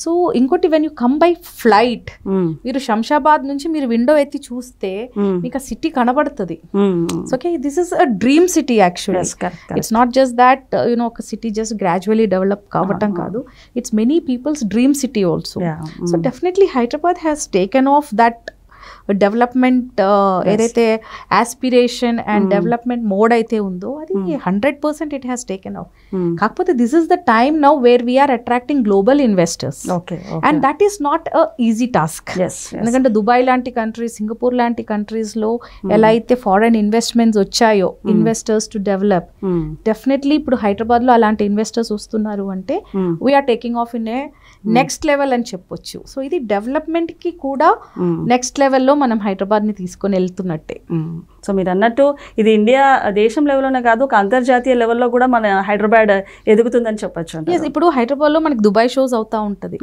So ఇంకోటి when you come by flight, మీరు శంషాబాద్ నుంచి మీరు విండో ఎత్తి చూస్తే మీకు ఆ సిటీ కనబడుతుంది. So okay, this is a dream city actually. It's not just that you know ఒక సిటీ జస్ట్ గ్రాడ్యువల్లీ డెవలప్ కావటం కాదు, it's many people's dream city also. So definitely Hyderabad has taken off that development ఏదైతే aspiration and development mode అయితే ఉందో అది 100% it has taken off. కాకపోతే this is the time now where we are attracting global investors, and that is not a easy task. ఎందుకంటే Dubai లాంటి countries, Singapore లాంటి countries లో ఎలా అయితే ఫారెన్ ఇన్వెస్ట్మెంట్స్ వచ్చాయో ఇన్వెస్టర్స్ టు డెవలప్, డెఫినెట్లీ ఇప్పుడు హైదరాబాద్ లో అలాంటి ఇన్వెస్టర్స్ వస్తున్నారు అంటే we are taking off in a next level అని చెప్పొచ్చు. సో ఇది డెవలప్మెంట్ కి కూడా నెక్స్ట్ లెవెల్లో మనం హైదరాబాద్ ని తీసుకొని వెళ్తున్నట్టే. సో మీరు అన్నట్టు ఇది ఇండియా దేశం లెవెల్లోనే కాదు, ఒక అంతర్జాతీయ లెవెల్లో కూడా మన హైదరాబాద్ ఎదుగుతుందని చెప్పొచ్చు. ఇప్పుడు హైదరాబాద్ లో మనకి దుబాయ్ షోస్ అవుతా ఉంటది,